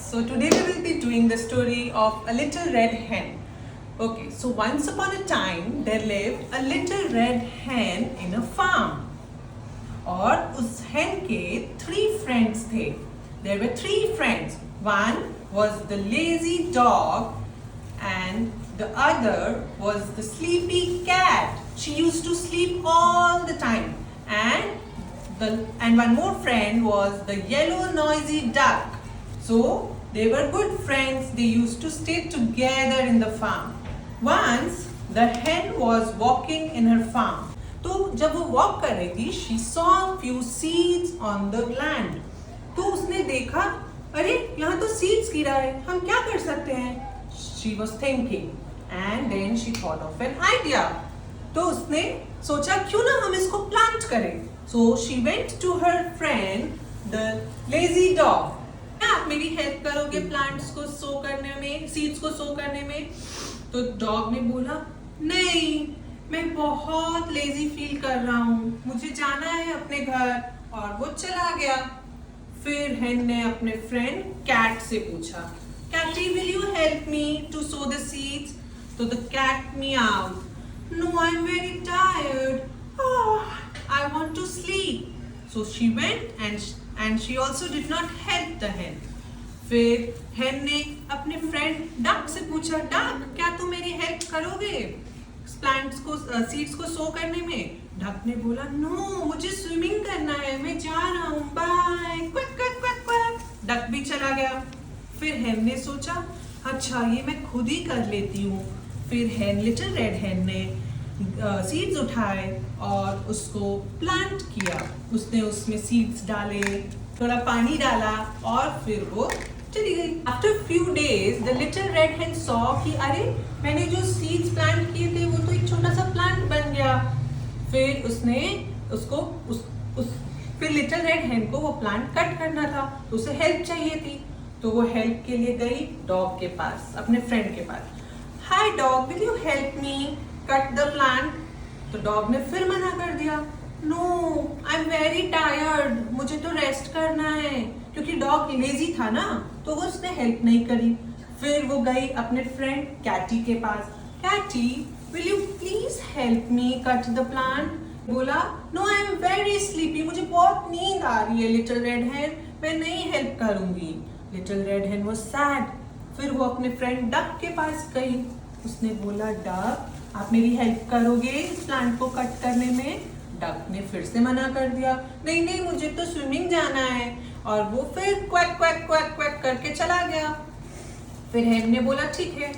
So today we will be doing the story of a little red hen. Okay, so once upon a time there lived a little red hen in a farm. और उस hen के 3 friends थे. There were 3 friends. One was the lazy dog and the other was the sleepy cat. She used to sleep all the time. And one more friend was the yellow noisy duck. So they were good friends. They used to stay together in the farm. Once the hen was walking in her farm. तो जब वो walk कर रही थी, she saw few seeds on the land. तो उसने देखा, अरे यहाँ तो seeds गिरा है, हम क्या कर सकते हैं? She was thinking, and then she thought of an idea. तो उसने सोचा क्यों ना हम इसको प्लांट करें. So she went to her friend, the lazy dog. क्या आप मेरी हेल्प करोगे प्लांट्स को सो करने में, सीड्स को सो करने में? तो डॉग ने बोला, नहीं, मैं बहुत लेजी फील कर रहा हूँ, मुझे जाना है अपने घर. और वो चला गया. फिर हेन ने अपने फ्रेंड कैट से पूछा, Katy will you help me to sow the seeds? तो the cat meowed, no I am very tired, I want to sleep. So she went and she also did not help the hen. फिर hen ने अपने friend duck से पूछा, duck क्या तुम मेरी help करोगे प्लांट्स को सीड्स को सो करने में? डक ने बोला, नो, मुझे स्विमिंग करना है, मैं जा रहा हूँ, bye. Quick quick quick quick. Duck भी चला गया. फिर hen ने सोचा, अच्छा ये मैं खुद ही कर लेती हूँ. फिर hen, लिटिल रेड hen ने सीड्स उठाए और उसको प्लांट किया. उसने उसमें सीड्स डाले, थोड़ा पानी डाला और फिर वो चली गई. After few days the little red hen saw कि अरे मैंने जो सीड्स प्लांट किए थे वो तो एक छोटा सा प्लांट बन गया. फिर उसने उसको फिर लिटिल रेड hen को वो प्लांट कट करना था, तो उसे हेल्प चाहिए थी. तो वो हेल्प के लिए गई डॉग के पास, अपने फ्रेंड के पास. Hi dog, will you help me cut the plant? तो डॉग ने फिर मना कर दिया, no, I am very tired, मुझे तो रेस्ट करना है. क्योंकि डॉग लेजी था ना, तो वो उसने हेल्प नहीं करी. फिर वो गई अपने फ्रेंड कैटी के पास. Katy, will you please help me cut the plant? बोला, no, I am very sleepy, मुझे बहुत नींद आ रही है लिटिल रेड hen, मैं नहीं हेल्प करूंगी. Little red hen was sad. फिर वो अपने फ्रेंड डक के पास गई. उसने बोला, डक आप मेरी हेल्प करोगे इस प्लांट को कट करने में? डक ने फिर से मना कर दिया, नहीं नहीं, मुझे तो स्विमिंग जाना है. और वो फिर क्वैक क्वैक क्वैक क्वैक करके चला गया. फिर hen ने बोला, ठीक है,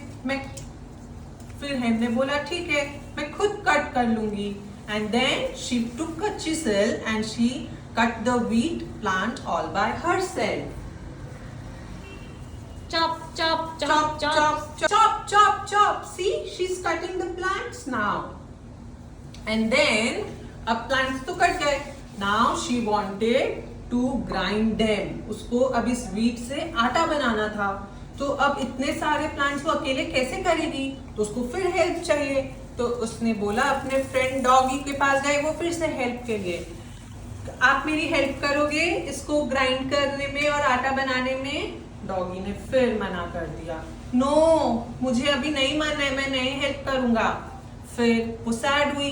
मैं खुद कट कर लूंगी. And then she took a chisel and she cut the wheat plant all by herself. Chop, chop, chop, Chop, chop, chop, chop, chop. See, she's cutting the plants now. And then, अब plants तो cut गए. Now she wanted to grind them. उसको अब इस wheat से आटा बनाना था. तो अब इतने सारे plants वो अकेले कैसे करेगी? तो उसको फिर हेल्प चाहिए. तो उसने बोला, अपने फ्रेंड डॉगी के पास गए वो फिर से हेल्प के लिए, आप मेरी हेल्प करोगे इसको ग्राइंड करने में और आटा बनाने में? डॉगी ने फिर मना कर दिया, नो, मुझे अभी नहीं मानना है, मैं नहीं हेल्प करूंगा. फिर वो सैड हुई.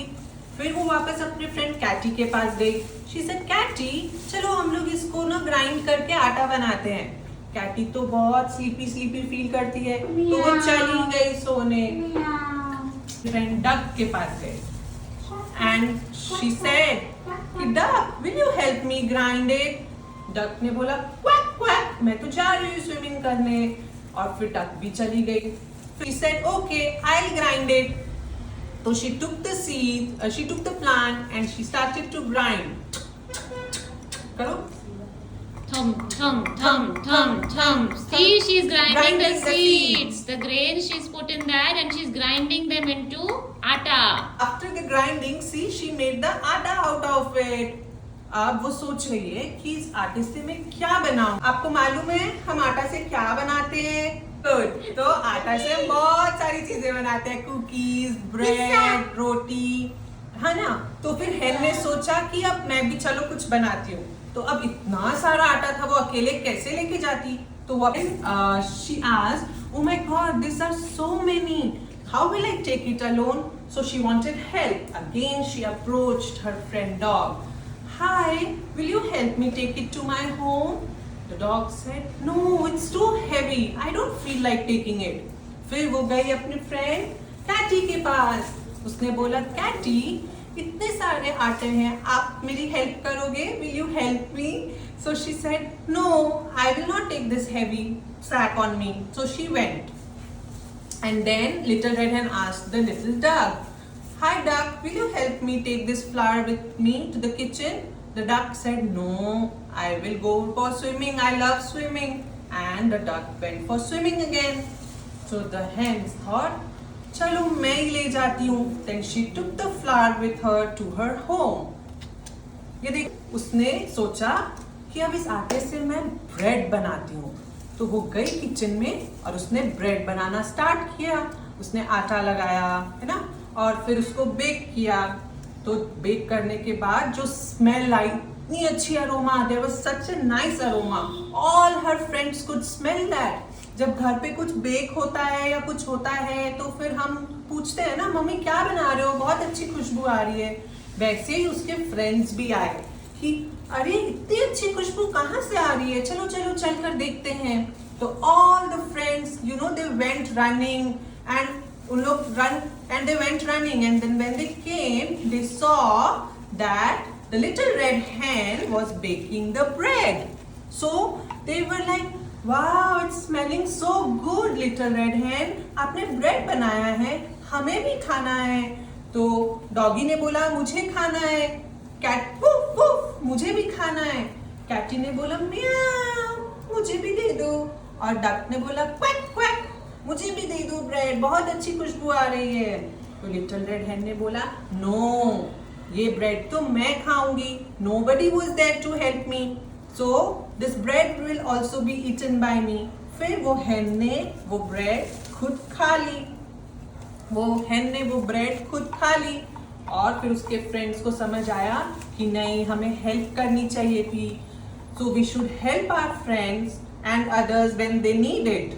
फिर वो वापस अपने फ्रेंड कैटी के पास गई. शी सेड, कैटी, चलो हम लोग इसको ना ग्राइंड करके आटा बनाते हैं. कैटी तो बहुत स्लीपी फील करती है, तो वो चली गई सोने. फ्रेंड डक के पास गए and she said, duck, will you help me grind it? Duck ने बोला, क्वैक क्वैक, मैं तो जा रही हूँ स्विमिंग करने. और फिर डक भी चली गई. She said, okay, I'll grind it. So she took the seed, she took the plant and she started to grind. करो. Thum, thum, thum, thum, thum. See, she's grinding the seeds. The grain she's put in that and she's grinding them into atta. After the grinding, see, she made the atta out of it. अब वो सोच रही है कि इस आटे से मैं क्या बनाऊं. आपको मालूम है हम आटा से क्या बनाते हैं? गुड. तो आटा से हम बहुत सारी चीजें बनाते हैं, कुकीज, ब्रेड, रोटी, है ना. तो फिर hen ने सोचा कि अब मैं भी चलो कुछ बनाती हूँ. तो अब इतना सारा आटा था, वो अकेले कैसे लेके जाती. तो वो she asked, oh my god, these are so many, how will I take it alone? So she wanted help. Again she approached her friend dog. Hi, will you help me take it to my home? The dog said, no, it's too heavy, I don't feel like taking it. फिर वो गई अपने friend Katy के पास. उसने बोला, Katie, इतने सारे आटे हैं, आप मेरी हेल्प करोगे? Will you help me? So she said, no, I will not take this heavy sack on me. So she went. And then Little Red Hen asked the little duck, hi duck, will you help me take this flour with me to the kitchen? The duck said, no, I will go for swimming, I love swimming. And the duck went for swimming again. So the hens thought, चलो मैं ही ले जाती हूँ. Then she took the flour with her to her home. ये देख, उसने सोचा कि अब इस आटे से मैं ब्रेड बनाती हूँ. तो वो गई किचन में और उसने ब्रेड बनाना स्टार्ट किया. उसने आटा लगाया, है ना, और फिर उसको बेक किया. तो बेक करने के बाद जो स्मेल आई, इतनी अच्छी aroma, there was such a nice aroma. All her friends could smell that. जब घर पे कुछ बेक होता है या कुछ होता है तो फिर हम पूछते हैं ना, मम्मी क्या बना रहे हो, बहुत अच्छी खुशबू आ रही है. वैसे ही उसके फ्रेंड्स भी आए कि अरे इतनी अच्छी खुशबू कहाँ से आ रही है, चलो चलो चल कर देखते हैं. तो all the friends, you know, they went running and उन लोग run and they went running and then when they came they saw that the little red hen was baking the bread. So they were like, wow, it's smelling so good, little red hen. आपने bread बनाया है, हमें भी खाना है. तो doggy ने बोला, मुझे खाना है. कैट वुफ वुफ, मुझे भी खाना है. कैटी ने बोला, म्याऊ, मुझे भी दे दो. और डक ने बोला, क्वैक क्वैक, मुझे भी दे दो ब्रेड, बहुत अच्छी खुशबू आ रही है. तो लिटिल रेड hen ने बोला, नो, ये ब्रेड तो मैं खाऊंगी. Nobody was there to help me. So this bread will also be eaten by me. फिर वो hen ने वो ब्रेड खुद खा ली. वो hen ने वो ब्रेड खुद खा ली. और फिर उसके फ्रेंड्स को समझ आया कि नहीं, हमें हेल्प करनी चाहिए थी. So we should help our friends and others when they need it.